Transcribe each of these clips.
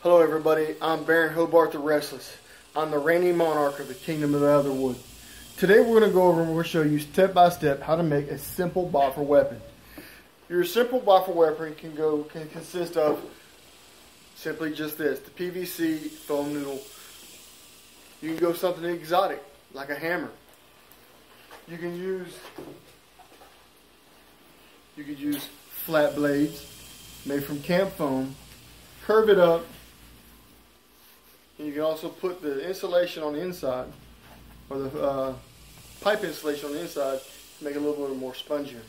Hello everybody, I'm Baron Hobart the Restless. I'm the reigning monarch of the Kingdom of the Otherwood. Today we're going to go over and we're going to show you step by step how to make a simple boffer weapon. Your simple boffer weapon can consist of simply just this, the PVC foam noodle. You can go something exotic, like a hammer. You can use flat blades made from camp foam, curve it up. And you can also put the insulation on the inside, or the pipe insulation on the inside, to make it a little bit more spongier.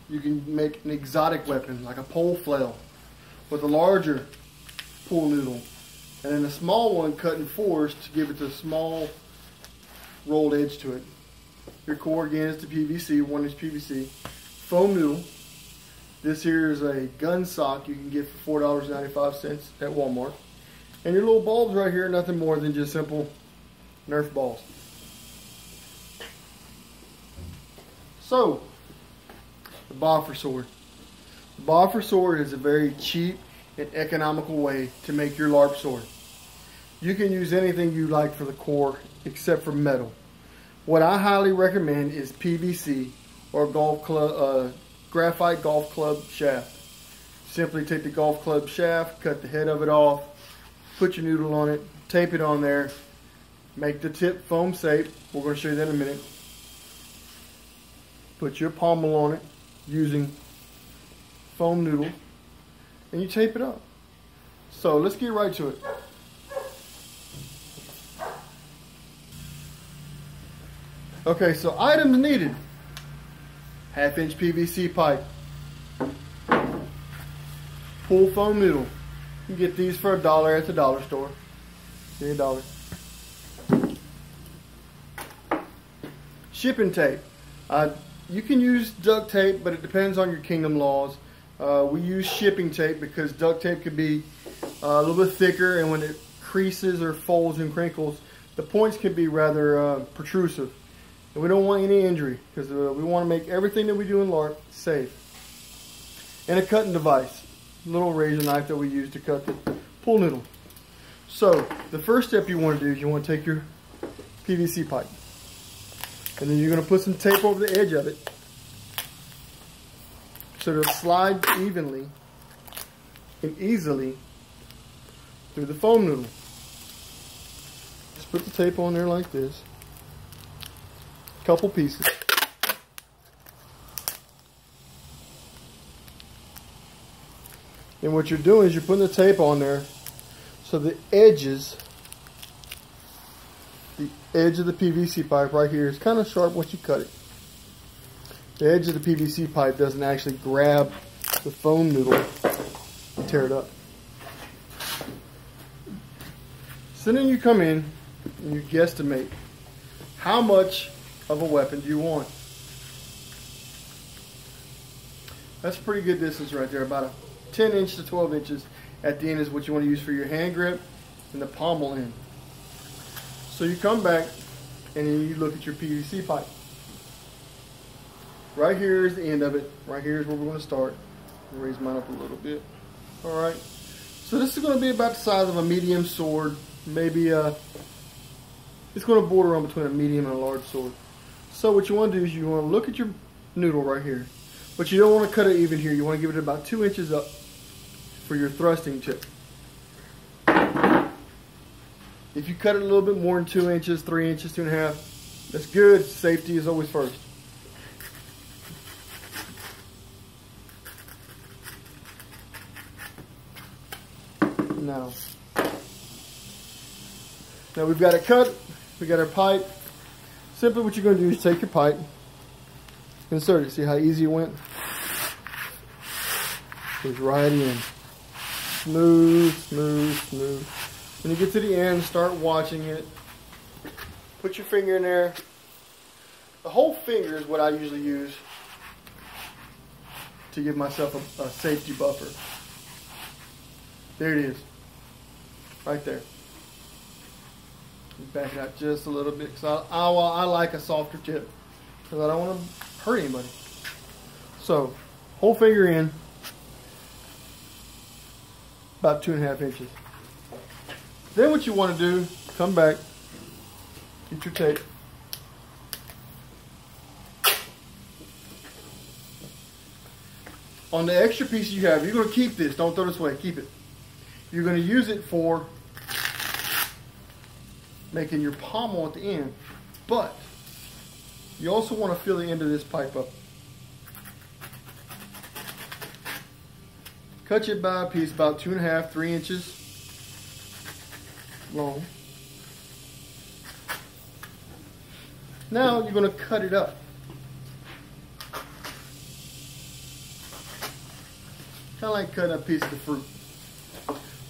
You can make an exotic weapon, like a pole flail, with a larger pool noodle, and then a small one cut in fours to give it the small rolled edge to it. Your core again is the PVC, 1-inch PVC. Foam noodle. This here is a gun sock you can get for $4.95 at Walmart. And your little bulbs right here are nothing more than just simple Nerf balls. So, the boffer sword. The boffer sword is a very cheap and economical way to make your Larp sword. You can use anything you like for the core except for metal. What I highly recommend is PVC or golf club, graphite golf club shaft. Simply take the golf club shaft, cut the head of it off, put your noodle on it, tape it on there, make the tip foam safe. We're going to show you that in a minute. Put your pommel on it using foam noodle, and you tape it up. So let's get right to it. Okay, so items needed. 1/2-inch PVC pipe. Pool foam noodle. You can get these for $1 at the dollar store. Say $1. Shipping tape. You can use duct tape, but it depends on your kingdom laws. We use shipping tape because duct tape can be a little bit thicker, and when it creases or folds and crinkles, the points can be rather protrusive. And we don't want any injury because we want to make everything that we do in Larp safe. And a cutting device, a little razor knife that we use to cut the pool noodle. So the first step you want to do is you want to take your PVC pipe, and then you're going to put some tape over the edge of it so it'll slide evenly and easily through the foam noodle. Just put the tape on there like this. Couple pieces. And what you're doing is you're putting the tape on there so the edge of the PVC pipe right here is kind of sharp once you cut it. The edge of the PVC pipe doesn't actually grab the foam noodle and tear it up. So then you come in and you guesstimate how much of a weapon do you want. That's a pretty good distance right there, about a 10-inch to 12 inches at the end is what you want to use for your hand grip and the pommel end. So you come back and then you look at your PVC pipe. Right here is the end of it. Right here is where we're going to start. I'll raise mine up a little bit. Alright, so this is going to be about the size of a medium sword. Maybe it's going to border on between a medium and a large sword. So what you want to do is you want to look at your noodle right here, but you don't want to cut it even here. You want to give it about 2 inches up for your thrusting tip. If you cut it a little bit more than 2 inches, 3 inches, 2.5, that's good. Safety is always first. Now we've got it cut. We got our pipe. Simply what you're going to do is take your pipe, insert it. See how easy it went? Goes right in. Smooth, smooth, smooth. When you get to the end, start watching it. Put your finger in there. The whole finger is what I usually use to give myself a safety buffer. There it is. Right there. Back it out just a little bit because I like a softer tip because I don't want to hurt anybody. So, whole finger in. about 2.5 inches. Then what you want to do, come back, get your tape. On the extra piece you have, you're going to keep this. Don't throw this away. Keep it. You're going to use it for making your pommel at the end. But you also want to fill the end of this pipe up. Cut it by a piece about 2.5, 3 inches long. Now you're going to cut it up. Kind of like cutting a piece of the fruit.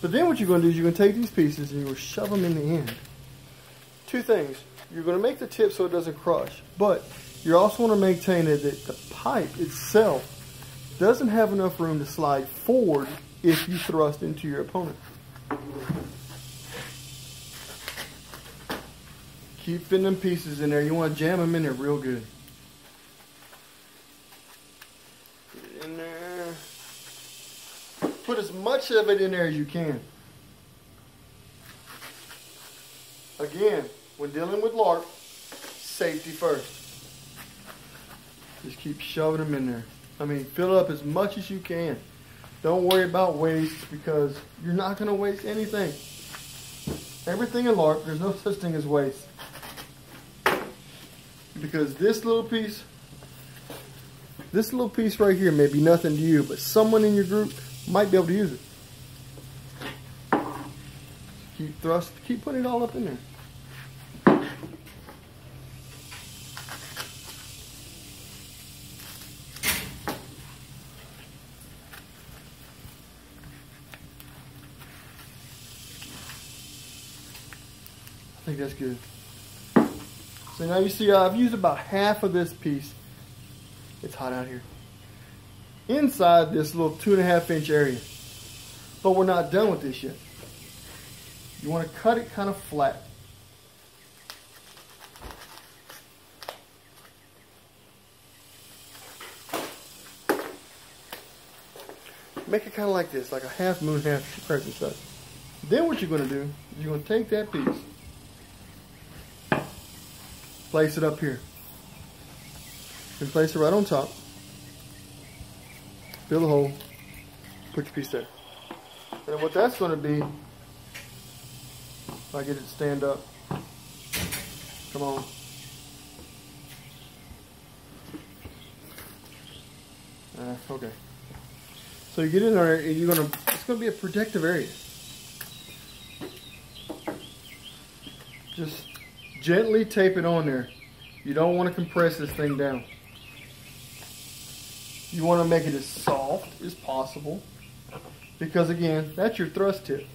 But then what you're going to do is you're going to take these pieces and you're going to shove them in the end. Two things. You're going to make the tip so it doesn't crush, but you also want to maintain that the pipe itself doesn't have enough room to slide forward if you thrust into your opponent. Keep fitting them pieces in there. You want to jam them in there real good. Get it in there. Put as much of it in there as you can. Again, when dealing with Larp, safety first. Just keep shoving them in there. I mean, fill up as much as you can. Don't worry about waste because you're not going to waste anything. Everything in Larp, there's no such thing as waste. Because this little piece right here may be nothing to you, but someone in your group might be able to use it. Keep putting it all up in there. I think that's good. So now you see I've used about half of this piece. It's hot out here. Inside this little 2.5 inch area. But we're not done with this yet. You want to cut it kind of flat. Make it kind of like this, like a half moon, half crescent shape. Then what you're going to do is you're going to take that piece, place it up here, and place it right on top. Fill the hole, put your piece there. And then what that's going to be, if I get it to stand up, come on. Okay. So you get in there, and it's going to be a protective area. Just gently tape it on there. You don't want to compress this thing down. You want to make it as soft as possible because, again, that's your thrust tip.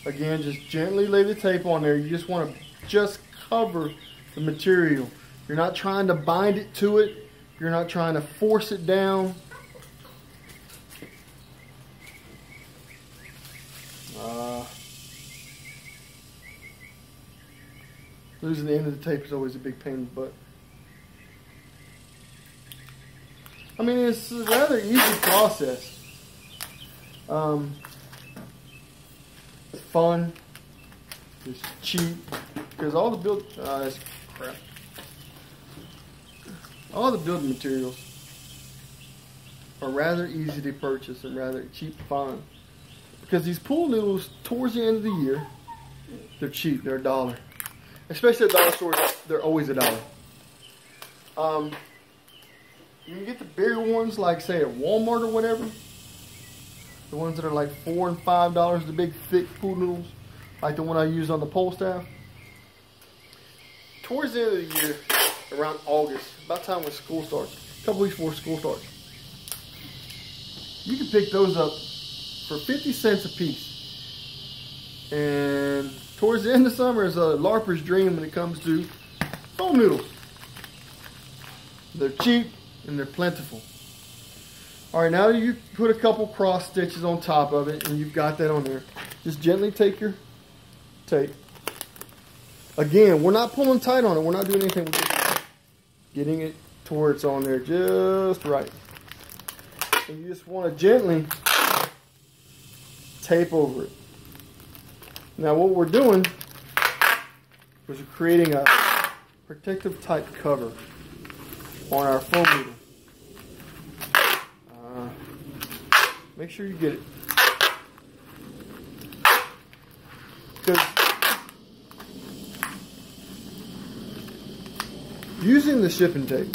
Again, just gently lay the tape on there. You just want to just cover the material. You're not trying to bind it to it. You're not trying to force it down. Losing the end of the tape is always a big pain in the butt. I mean, it's a rather easy process. It's fun. It's cheap. Because all the that's crap. All the building materials are rather easy to purchase and rather cheap to find. Because these pool noodles, towards the end of the year, they're cheap. They're $1. Especially at dollar stores, they're always $1. You can get the bigger ones, like say at Walmart or whatever. The ones that are like $4 and $5, the big thick pool noodles, like the one I use on the pole staff. Towards the end of the year, around August, about time when school starts, a couple weeks before school starts, you can pick those up for 50 cents a piece. And towards the end of summer is a LARPer's dream when it comes to foam noodles. They're cheap and they're plentiful. Alright, now you put a couple cross stitches on top of it and you've got that on there. Just gently take your tape. Again, we're not pulling tight on it. We're not doing anything. We're just getting it to where it's on there just right. And you just want to gently tape over it. Now what we're doing is we're creating a protective type cover on our foam needle. Make sure you get it. Because using the shipping tape,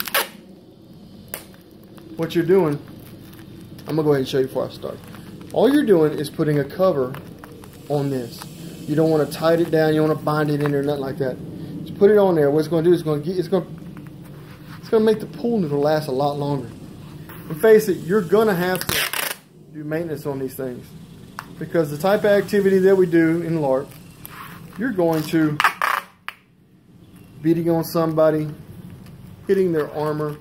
what you're doing, I'm going to go ahead and show you before I start. All you're doing is putting a cover on this. You don't want to tighten it down, you don't want to bind it in there, nothing like that. Just put it on there. What it's going to do is it's going to make the pool noodle last a lot longer. And face it, you're going to have to do maintenance on these things. Because the type of activity that we do in Larp, you're going to beating on somebody, hitting their armor.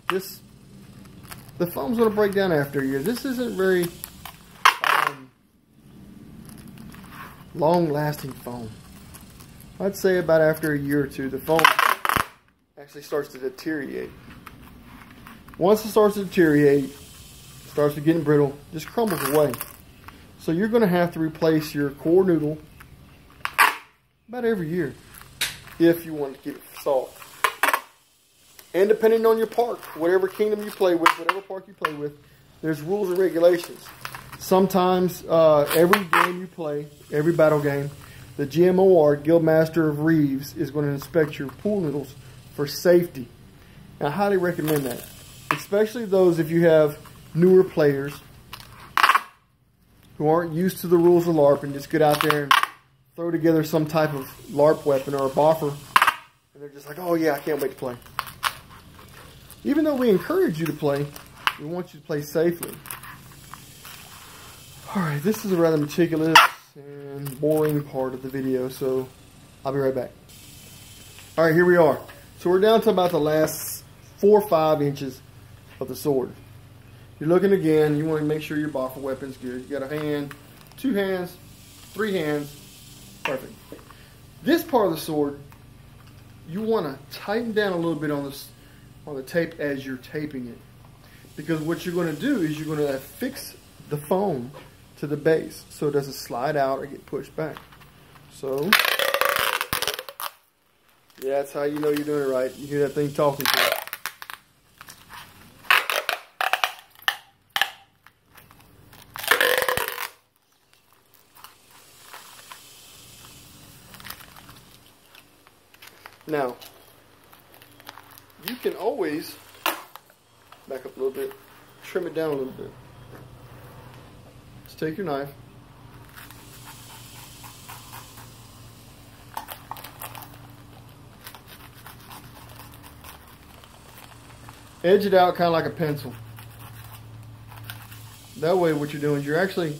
The foam's going to break down after a year. This isn't very long-lasting foam. I'd say about after a year or two, the foam actually starts to deteriorate. Once it starts to deteriorate, starts to get brittle, just crumbles away. So you're going to have to replace your core noodle about every year if you want to keep it soft. And depending on your park, whatever kingdom you play with, whatever park you play with, there's rules and regulations. Sometimes every game you play, every battle game, the GMOR, Guildmaster of Reeves, is going to inspect your pool noodles for safety. And I highly recommend that. Especially those if you have newer players who aren't used to the rules of LARP and just get out there and throw together some type of LARP weapon or a boffer. And they're just like, oh yeah, I can't wait to play. Even though we encourage you to play, we want you to play safely. Alright, this is a rather meticulous and boring part of the video, so I'll be right back. Alright, here we are. So we're down to about the last 4 or 5 inches of the sword. You're looking again, you want to make sure your boffer weapon's good. You got a hand, 2 hands, 3 hands, perfect. This part of the sword, you want to tighten down a little bit on the tape as you're taping it. Because what you're going to do is you're going to affix the foam to the base so it doesn't slide out or get pushed back. So, yeah, that's how you know you're doing it right. You hear that thing talking to you. Now, you can always back up a little bit, trim it down a little bit. Just take your knife, edge it out kind of like a pencil. That way what you're doing is you're actually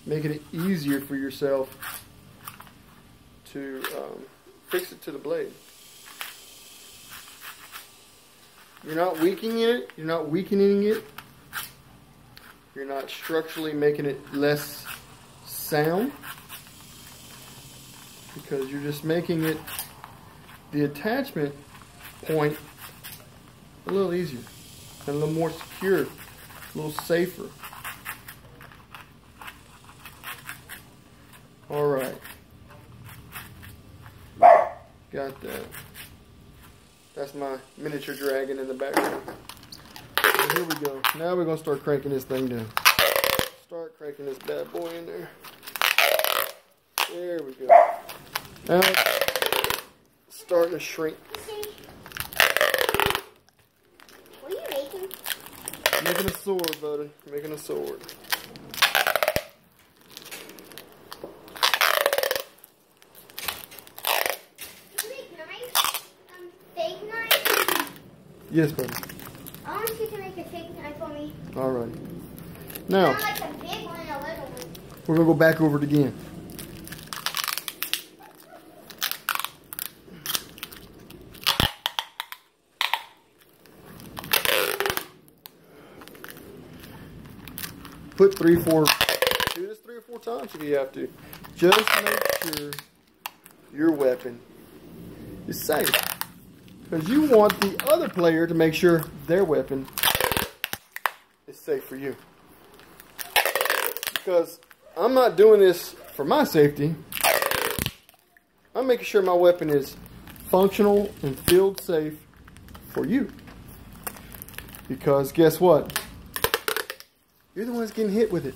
making it easier for yourself to fix it to the blade. You're not weakening it. You're not weakening it. You're not structurally making it less sound, because you're just making it, the attachment point, a little easier and a little more secure, a little safer. All right. Got that. That's my miniature dragon in the background. So here we go. Now we're going to start cranking this thing down. Start cranking this bad boy in there. There we go. Now it's starting to shrink. What are you making? Making a sword, buddy. Making a sword. Yes, buddy. I want you to make a fake knife for me. Alright. Now, Not like a big one, a little one. we're going to go back over it again. Put 3 or 4, do this 3 or 4 times if you have to. Just make sure your weapon is safe. Because you want the other player to make sure their weapon is safe for you. Because I'm not doing this for my safety. I'm making sure my weapon is functional and field safe for you. Because guess what? You're the ones getting hit with it.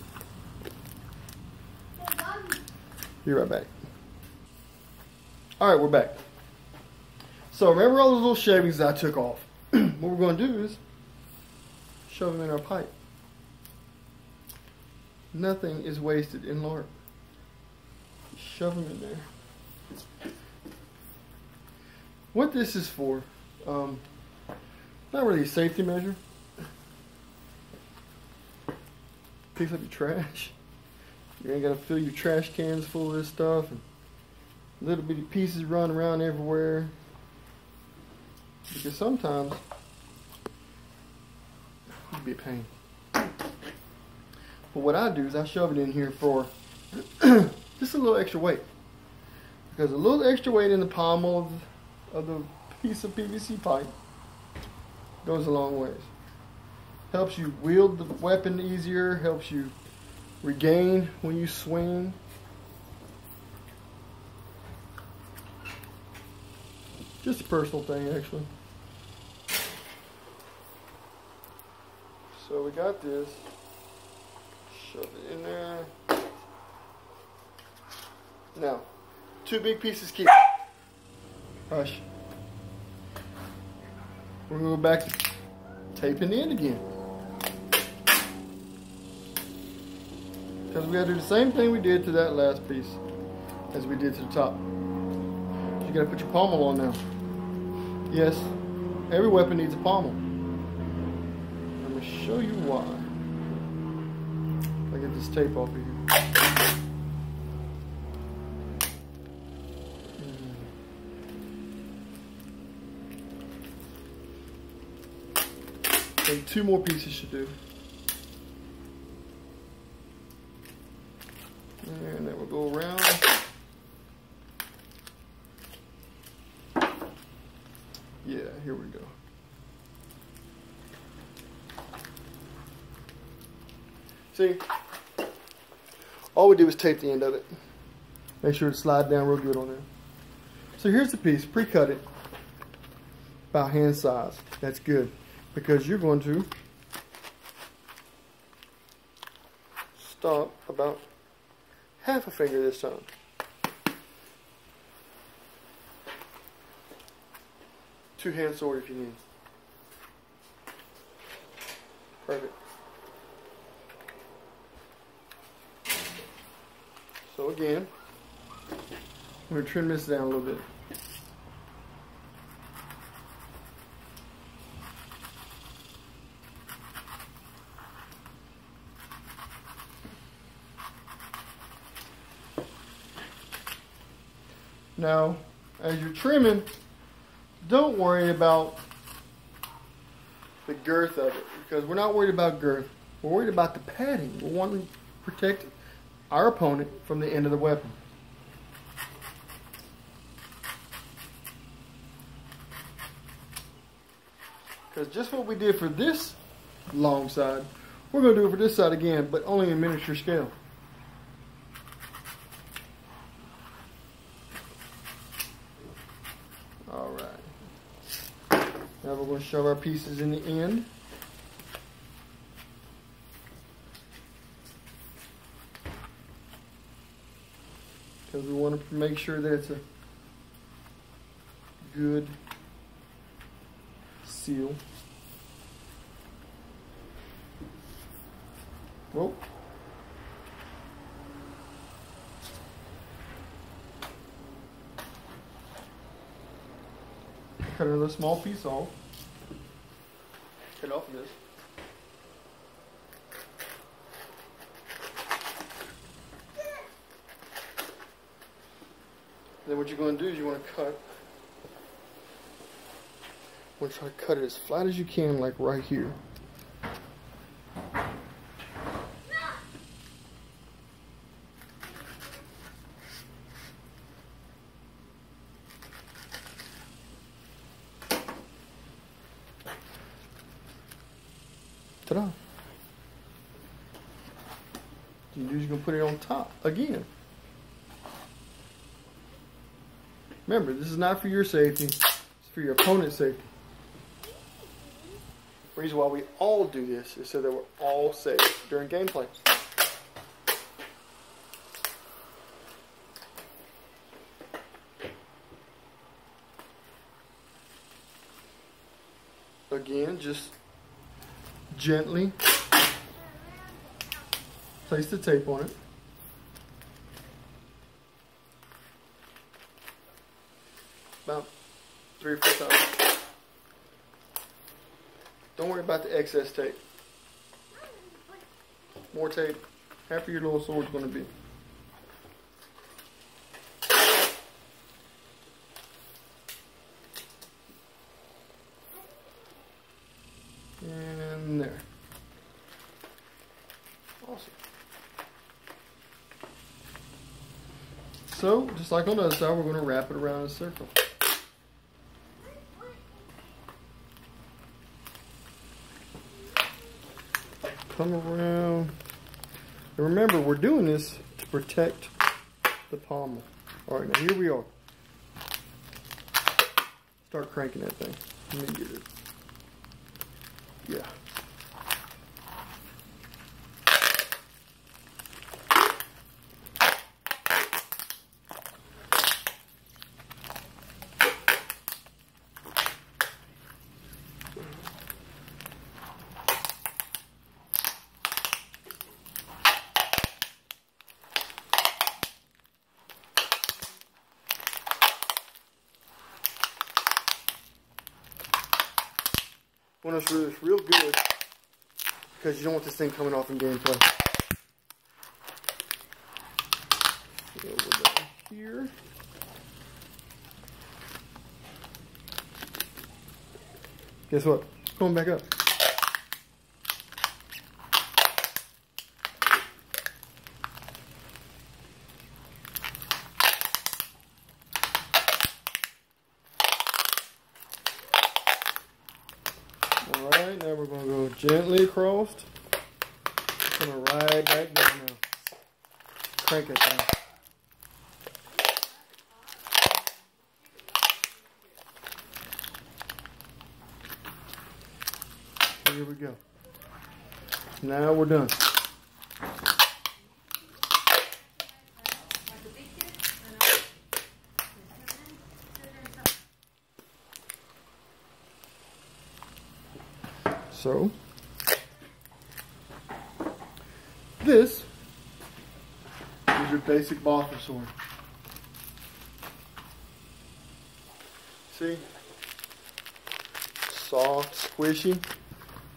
Be right back. Alright, we're back. So remember all those little shavings that I took off? What we're going to do is shove them in our pipe. Nothing is wasted in Larp. Shove them in there. What this is for, not really a safety measure. Picks up your trash. You ain't got to fill your trash cans full of this stuff. And little bitty pieces run around everywhere. Because sometimes it can be a pain. But what I do is I shove it in here for just a little extra weight. Because a little extra weight in the pommel of the piece of PVC pipe goes a long ways. Helps you wield the weapon easier, helps you regain when you swing. Just a personal thing, actually. So we got this. Shove it in there. Now, 2 big pieces keep. Hush. We're going to go back to taping the end again. Because we got to do the same thing we did to that last piece as we did to the top. You got to put your pommel on now. Yes, every weapon needs a pommel. I'm going to show you why. If I get this tape off of here. And 2 more pieces should do. And then we'll go around. Yeah, here we go. See, all we do is tape the end of it. Make sure it slides down real good on there. So here's the piece, pre-cut it, about hand size. That's good, because you're going to stop about half a finger this time. Two-hand sword if you need. Perfect. So again, I'm going to trim this down a little bit. Now, as you're trimming, don't worry about the girth of it, because we're not worried about girth. We're worried about the padding. We want to protect our opponent from the end of the weapon. Because just what we did for this long side, we're going to do it for this side again, but only in miniature scale. Alright. Now we're going to shove our pieces in the end. Because we want to make sure that it's a good seal. Whoa. Cut another small piece off. Cut off of this. Then what you're going to do is you want to cut. You want to try to cut it as flat as you can, like right here. Ta-da. You're just going to put it on top again. Remember, this is not for your safety. It's for your opponent's safety. The reason why we all do this is so that we're all safe during gameplay. Again, just gently place the tape on it. About 3 or 4 times. Don't worry about the excess tape. More tape, half of your little sword's going to be. And there. Awesome. So, just like on the other side, we're going to wrap it around in a circle. Come around. And remember, we're doing this to protect the pommel. Alright, now here we are. Start cranking that thing. Let me get it. Yeah. Want to do this real good because you don't want this thing coming off in gameplay. Over down here. Guess what? It's going back up. Alright, now we're going to go gently across. It's going to ride back down now. Crank it down. Here we go. Now we're done. So, this is your basic boffer sword. See? Soft, squishy,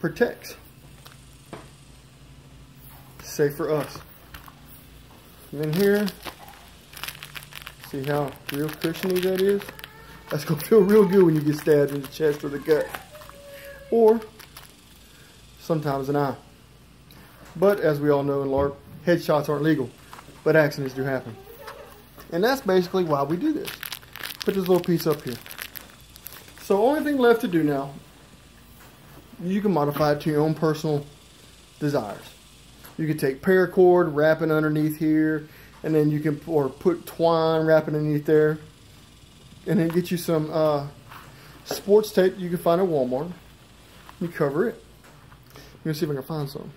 protects. Safe for us. And then here, see how real cushiony that is? That's going to feel real good when you get stabbed in the chest or the gut. Or sometimes an eye. But as we all know in LARP, headshots aren't legal, but accidents do happen. And that's basically why we do this. Put this little piece up here. So only thing left to do now, you can modify it to your own personal desires. You can take paracord, wrap it underneath here, and then you can put twine, wrap it underneath there, and then get you some sports tape you can find at Walmart. You cover it. Let me see if I can find some.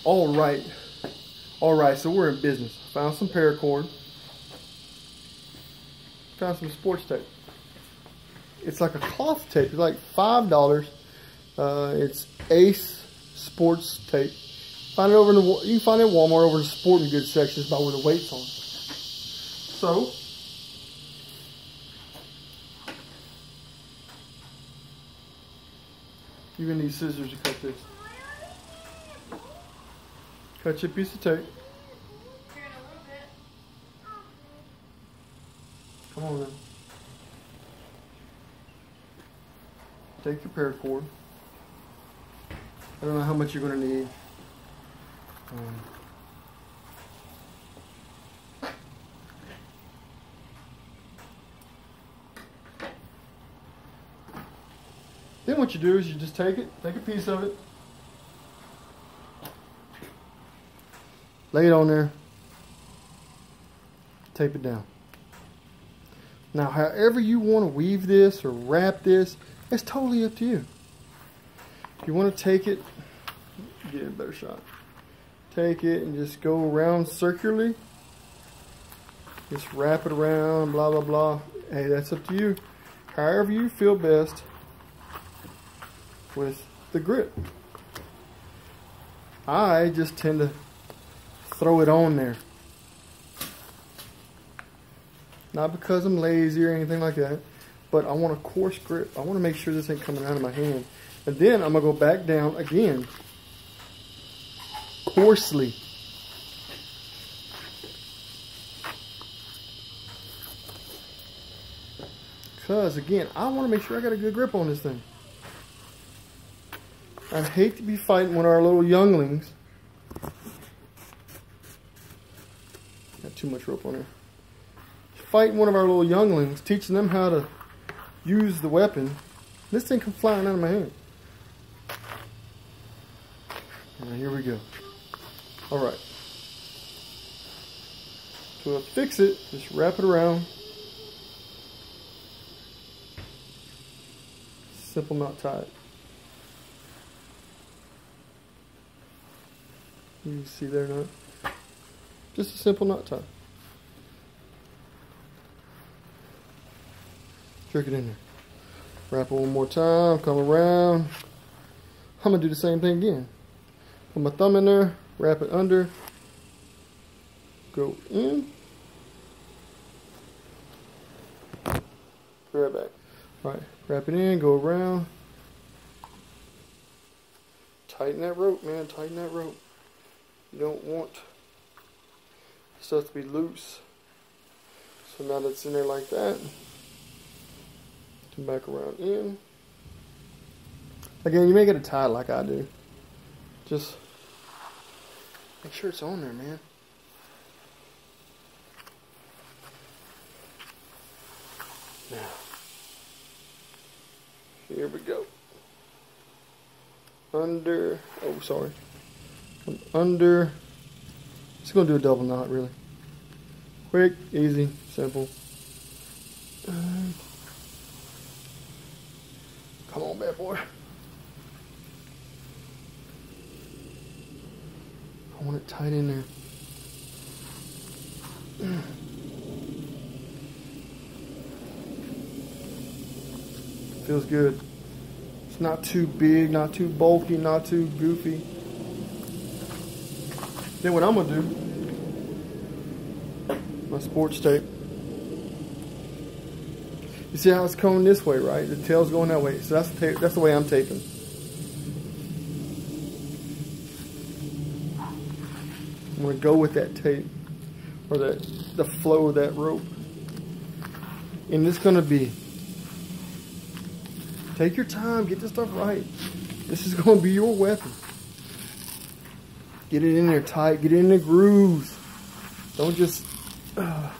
All right, so we're in business. Found some paracord. Found some sports tape. It's like a cloth tape. It's like $5. It's Ace Sports Tape. Find it over in the, you can find it at Walmart over in the sporting goods section. It's about where the weight's on. So, you're gonna need scissors to cut this. Cut your piece of tape. Come on then. Take your paracord. I don't know how much you're going to need. Then what you do is you just take a piece of it, lay it on there, tape it down. Now, however you want to weave this or wrap this, it's totally up to you. If you want to take it, get a better shot. Take it and just go around circularly. Just wrap it around, blah, blah, blah. Hey, that's up to you. However you feel best with the grip. I just tend to throw it on there. Not because I'm lazy or anything like that, but I want a coarse grip. I want to make sure this ain't coming out of my hand. And then I'm going to go back down again, coarsely. Because, again, I want to make sure I got a good grip on this thing. I hate to be fighting one of our little younglings. Got too much rope on there. Fighting one of our little younglings, teaching them how to use the weapon. This thing comes flying out of my hand. Alright, here we go. Alright. To fix it, just wrap it around. Simple knot tie. You can see there knot. Just a simple knot tie. Jerk it in there. Wrap it one more time, come around. I'm going to do the same thing again. Put my thumb in there, wrap it under, go in, right back. Alright, wrap it in, go around. Tighten that rope, man, tighten that rope. You don't want stuff to be loose. So now that it's in there like that, come back around in. Again, you may get it tied like I do. Just make sure it's on there, man. Now, here we go. Under, oh, sorry. Under, just gonna do a double knot, really. Quick, easy, simple. Come on, bad boy. I want it tight in there. Feels good. It's not too big, not too bulky, not too goofy. Then what I'm gonna do, my sports tape. You see how it's going this way, right? The tail's going that way. So that's the way I'm taping. I'm going to go with that tape, or the flow of that rope. And it's going to be, take your time, get this stuff right. This is going to be your weapon. Get it in there tight, get it in the grooves. Don't just, don't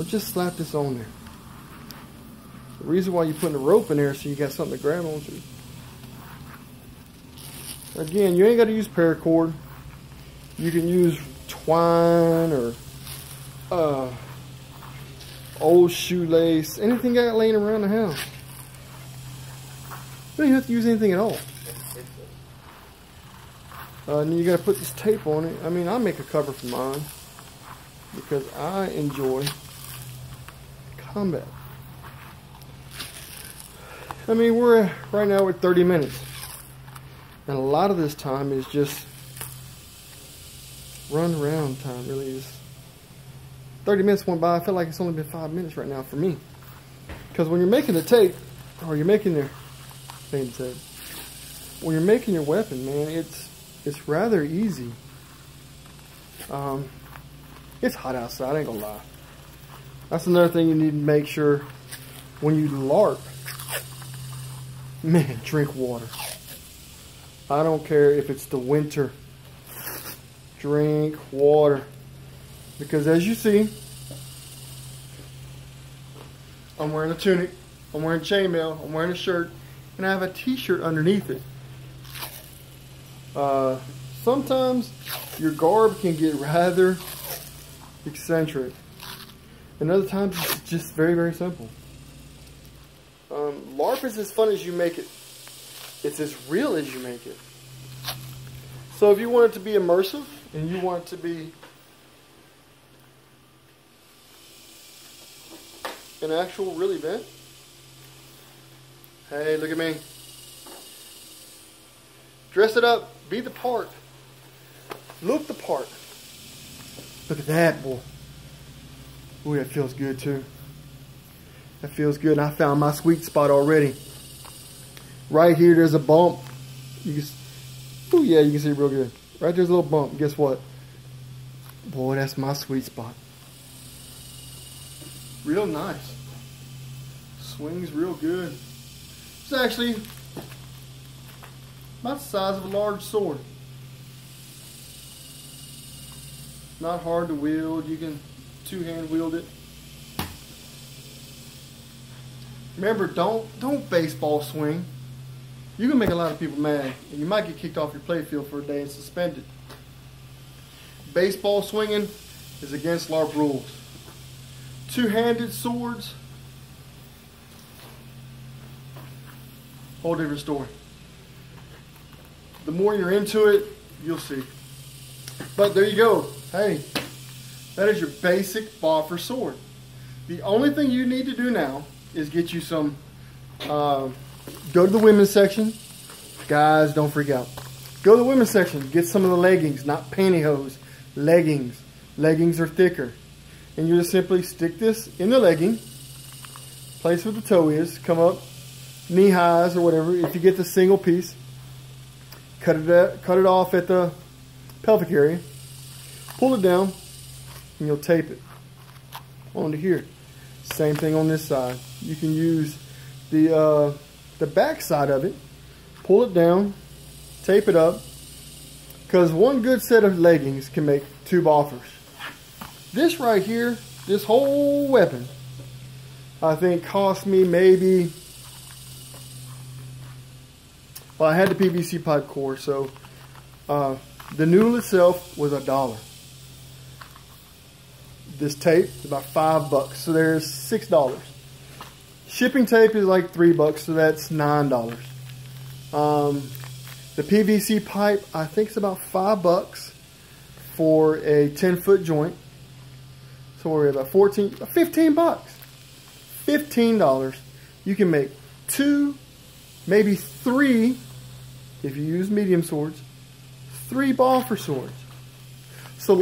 just slap this on there. The reason why you're putting the rope in there is so you got something to grab onto. Again, you ain't got to use paracord. You can use twine or old shoelace, anything you got laying around the house. You don't even have to use anything at all. And then you got to put this tape on it. I mean, I make a cover for mine because I enjoy combat. I mean, right now we're at 30 minutes. And a lot of this time is just run around time, really. Is 30 minutes went by. I feel like it's only been 5 minutes right now for me. Because when you're making the tape, or you're making your when you're making your weapon, man, it's rather easy. It's hot outside, I ain't gonna lie. That's another thing you need to make sure when you LARP. Man, drink water. I don't care if it's the winter. Drink water. Because as you see, I'm wearing a tunic, I'm wearing chainmail, I'm wearing a shirt, and I have a t-shirt underneath it. Sometimes your garb can get rather eccentric, and other times it's just very, very simple. Larp is as fun as you make it. It's as real as you make it. So if you want it to be immersive and you want it to be an actual real event, hey, look at me. Dress it up. Be the part. Look the part. Look at that, boy. Ooh, that feels good too. That feels good. And I found my sweet spot already. Right here, there's a bump. You can, oh yeah, you can see it real good. Right there's a little bump. Guess what? Boy, that's my sweet spot. Real nice. Swings real good. It's actually about the size of a large sword. Not hard to wield. You can two-hand wield it. Remember, don't baseball swing. You can make a lot of people mad, and you might get kicked off your playfield for a day and suspended. Baseball swinging is against Larp rules. Two-handed swords, whole different story. The more you're into it, you'll see. But there you go. Hey, that is your basic boffer sword. The only thing you need to do now is get you some, go to the women's section. Guys, don't freak out. Go to the women's section. Get some of the leggings, not pantyhose. Leggings. Leggings are thicker. And you just simply stick this in the legging. Place where the toe is. Come up knee highs or whatever. If you get the single piece, cut it off at the pelvic area. Pull it down, and you'll tape it onto here. Same thing on this side. You can use the back side of it. Pull it down, tape it up, because one good set of leggings can make 2 boffers. This right here, this whole weapon, I think cost me maybe, well, I had the PVC pipe core, so the noodle itself was $1. This tape is about $5, so there's $6. Shipping tape is like $3, so that's $9. The PVC pipe, I think it's about $5 for a 10-foot joint. So we're about 15 bucks. $15. You can make 2, maybe 3, if you use medium swords, 3 boffer swords. So